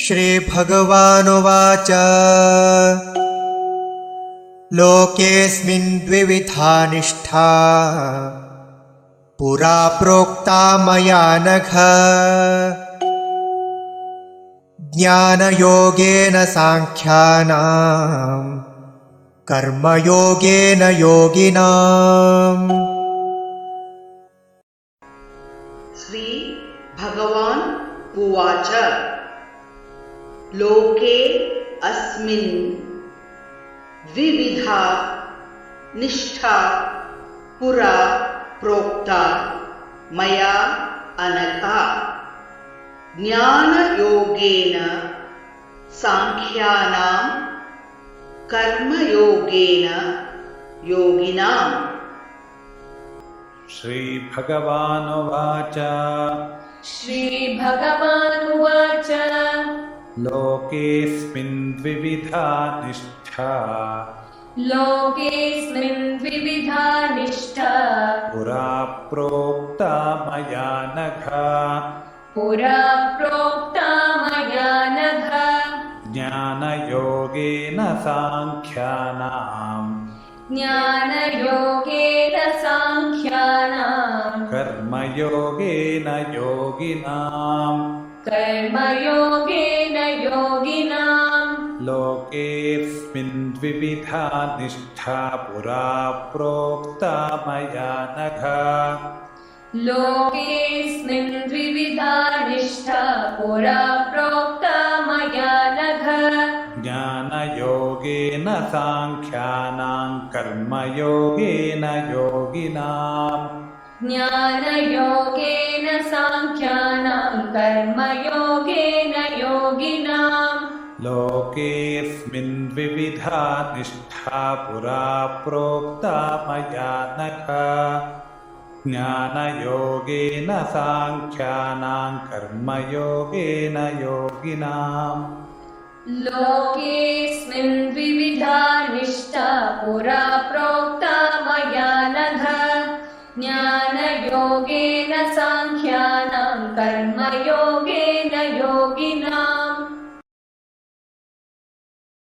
श्रीभगवानुवाच लोकेऽस्मिन् द्विविधा निष्ठा पुरा प्रोक्ता मया नघ ज्ञानयोगेन सांख्यानां कर्मयोगेन योगिनाम्। श्री भगवान् उवाच लोके अस्मिन् द्विविधा निष्ठा पुरा प्रोक्ता मया अनघा ज्ञानयोगेन सांख्यानां कर्मयोगेन योगिनाम्। श्रीभगवानुवाच श्रीभगवानुवाच लोकेऽस्मिन् द्विविधा निष्ठा लोकेऽस्मिन् द्विविधा निष्ठा पुरा प्रोक्ता मया नघ पुरा प्रोक्ता मया नघ ज्ञानयोगेन सांख्यानां ज्ञानयोगेन सांख्यानां कर्मयोगेन योगिनाम्। कर्मयोगेन योगिनाम्। लोकेऽस्मिन् द्विविधा निष्ठा पुरा प्रोक्ता मया नघ लोकेऽस्मिन् द्विविधा निष्ठा पुरा प्रोक्ता मया नघ ज्ञानयोगेन सांख्यानां कर्मयोगेन योगिनाम्। ज्ञानयोगेन सांख्यानां कर्मयोगेन योगिनाम्। लोकेऽस्मिन् द्विविधा निष्ठा पुरा प्रोक्ता मया नघ ज्ञानयोगेन सांख्यानां कर्मयोगेन योगिनाम्। लोकेऽस्मिन् द्विविधा निष्ठा पुरा प्रोक्ता मया नघ ज्ञानयोगेन सांख्यानां कर्मयोगेन